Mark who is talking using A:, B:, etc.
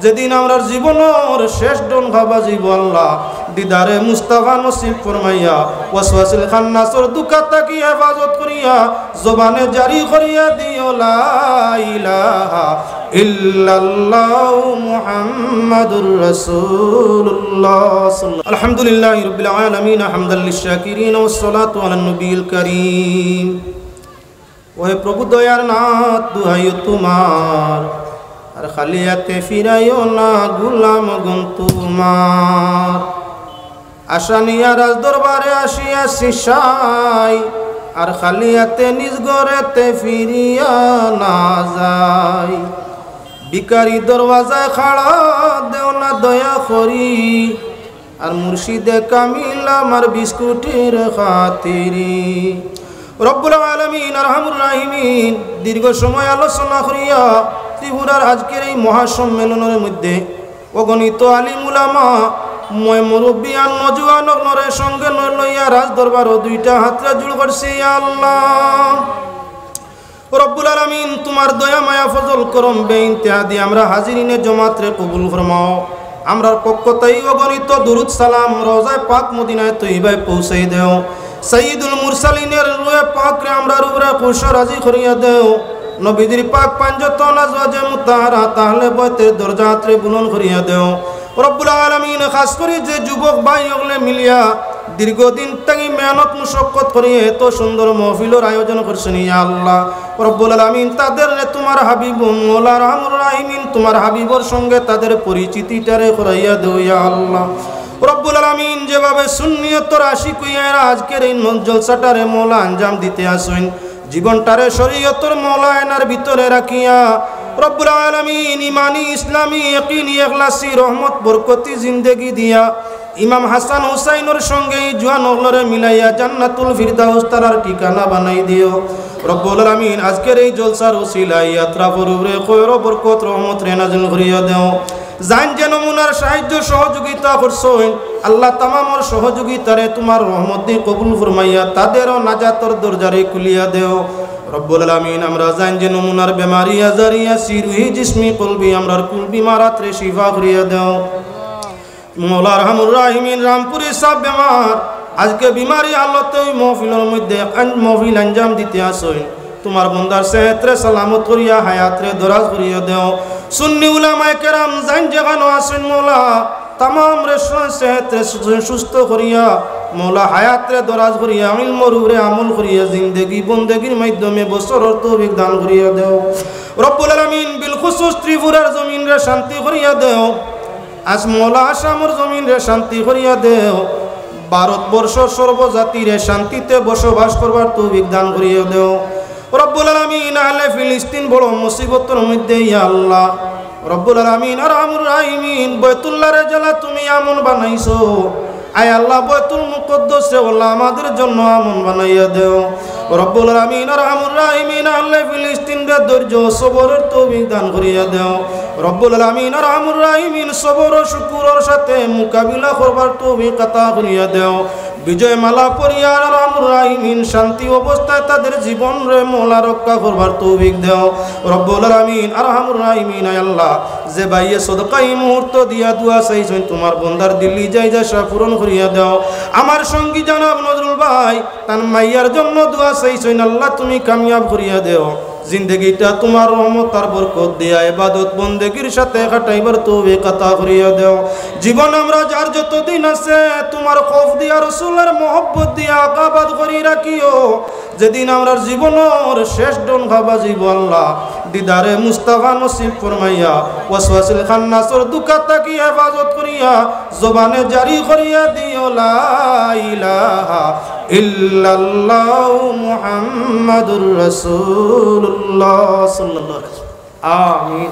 A: যেদিন আমরা জীবনের শেষ ডন খাবা জীব আল্লাহ দিদারে মুস্তাফা নসিব ফরমাইয়া ওয়াসওয়াসিল খান্নাসর দুকা তাকি হেফাজত করিয়া জবানে জারি করিয়া দিও লা ইলাহা ইল্লাল্লাহু মুহাম্মাদুর রাসূলুল্লাহ সাল্লাল্লাহু আলহামদুলিল্লাহি রাব্বিল আলামিন হামদাল লিশাকিরিন ওয়াস সালাতু আলান নবিয়িল কারীম। ওহে প্রভু দয়ার নাথ দুহাই তোমার, আর খালিয়াতে ফিরাইও না গুলাম গুন তোমার। আশা নিয়া রাজ দরবারে আসিয়াছি সাই, আর খালিয়াতে নিজ ঘরেতে ফিরিয়া না যাই। বিকারি দরওয়াজায় খাড়া দেও না দয়া করি, আর মুর্শিদে কামিল আমার বিস্কুটের খাতিরি। রব্বুল আলামিন আরহামুর রাহিমিন দীর্ঘ সময় আলোচনা করিয়া ত্রিপুরার আজকের এই মহাসম্মেলনের মধ্যে অগণিত আলিম উলামা মই মুরব্বিয়ান নজওয়ান নরের সঙ্গে লইয়া রাজ দরবারও দুইটা হাতরা জুড় করছি। আল্লাহ রব্বুল আলামিন তোমার দয়া মায়া ফজল করম বেইনতেহাদি আমরা হাজিরিনে জমাতরে কবুল ফরমাও। আমরার পক্ষ তাই অগণিত দুরুদ সালাম রওজায়ে পাক মদিনায় তৈয়বায় পৌঁছাই দেও। সাইয়্যিদুল মুরসালিনের রূহে পাকরে আমরার উপরে খুশ রাজি করিয়া দেও। নবীদের পাক পাঞ্জতন আজওয়াজে মুতাহারা তাহলে বয়তের দরজাতরে বুলন করিয়া দেও। রব্বুল আলামিন খাস করে যে যুবক ভাই ওগলে মিলিয়া দীর্ঘদিন থেকে মেহনত মুশক্কত করিয়ে এত সুন্দর মাহফিলের আয়োজন করছেন ইয়া আল্লাহ রব্বুল আলামিন তাদের তোমার হাবিব মওলা রহমুর রাহিমিন তোমার হাবিবর সঙ্গে তাদের পরিচিতিটারে করাইয়া দেও ইয়া আল্লাহ রব্বুল আলামিন। যেভাবে সুন্নিয়তের আশিক হইয়া আজকের এই জলসাটারে মওলা আঞ্জাম দিতে আসেন, জীবনটারে শরীয়তের মওলা এনার ভিতরে রাখিয়া রব্বুল আলামিন ইমানি ইসলামী ইয়াকিনি ইখলাসি রহমত বরকতি জিন্দেগি দিয়া ইমাম হাসান হুসাইনের সঙ্গে জওয়ান ওগলরে মিলাইয়া জান্নাতুল ফিরদাউস তারার ঠিকানা বানাই দিও রব্বুল আলামিন। আজকের এই জলসার ওসিলায় আত্রাফের উপরে খৈর বরকত রহমত রে নাজিল করিয়া দেও। জান যে নমুনার সাহায্য সহযোগিতা করছেন আল্লাহ তামামর সহযোগিতারে তোমার রহমত দিয়ে কবুল ফরমাইয়া তাদেরও নাজাতর দরজারে খুলিয়া দেও রব্বুল আলামিন। আমরা জান যে নমুনার বেমারি আজারিয়া সিরুহি জিসমি কলবি আমরার কুল বিমারাতরে শিফা করিয়া দেও মওলা রহমুর রাহিমিন। রামপুরি সব বেমার আজকে বিমারি হালতে ওই মহফিলের মধ্যে মহফিল আঞ্জাম দিতে আসেন তোমার বন্দার সেহতরে সালামত করিয়া হায়াতরে দরাজ করিয়া দেও। সুন্নি উলামায়ে কেরাম জান যেখানে আসেন মওলা তামাম রেশন সেহতরে সুস্থ করিয়া মওলা হায়াতরে দরাজ করিয়া ইলমর উপরে আমল করিয়া জিন্দেগি বন্দেগির মাধ্যমে বছরের তৌফিক দান করিয়া দেও রব্বুল আলামিন। বিল খুসুস ত্রিপুরার জমিন রে শান্তি করিয়া দেও। আজ মওলা আসামর জমিন রে শান্তি করিয়া দেও। ভারতবর্ষ সর্বজাতিরে শান্তিতে বসবাস করবার তৌফিক দান করিয়া দেও রব্বুল আলামিন। আহলে ফিলিস্তিন বড় মুসিবতের মধ্যে ইয়া আল্লাহ রব্বুল আলামিন আরহামুর রাহিমিন বাইতুল্লাহরে জালা তুমি আমন বানাইছো আয় আল্লাহ বাইতুল মুকদ্দাসে আল্লাহ আমাদের জন্য আমন বানাইয়া দেও রব্বুল আলামিন আরহামুর রাহিমিন। আহলে ফিলিস্তিন রে ধৈর্য সবরের তৌফিক দান করিয়া দেও রব্বুল আলামিন আরহামুর রাহিমিন। সবর ও শুকরের সাথে মোকাবিলা করবার তৌফিক আতা করিয়া দেও। বিজয় মালা পরিয়া আরহামুর রাহিমিন শান্তি অবস্থায় তাদের জীবন রে মওলা রক্ষা করবার তৌফিক দেও রব্বুল আলামিন আরহামুর রাহিমিন। আয় আল্লাহ যে ভাইয়ে সদকা এই মুহূর্ত দিয়া দোয়া চাইছেন তোমার বন্দার দিল্লি যাই যা পূরণ করিয়া দেও। আমার সঙ্গী জানাব নজরুল ভাই তার মাইয়ার জন্য দোয়া চাইছেন আল্লাহ তুমি কামিয়াব করিয়া দেও। জিন্দগিটা তোমার রহমত আর বরকত দিয়া ইবাদত বন্দেগীর সাথে কাটাইবার তৌফিক আতা করিয়া দেও। জীবন আমরা যার যতদিন আছে তোমার খৌফ দিয়া রাসূলের মহব্বত দিয়া আকাবাদ করি রাখিও। যেদিন আমরা জীবনের শেষ ডন খাবা জীব আল্লাহ দিদারে মুস্তাফা নসিব ফরমাইয়া ওয়াসওয়াসিল খান্নাসর দুকা তাকি হেফাজত করিয়া জবানে জারি করিয়া দিও লা ইলাহা ইল্লাল্লাহু মুহাম্মাদুর রাসূলুল্লাহ সাল্লাল্লাহু আলাইহি ওয়াসাল্লাম। আমিন।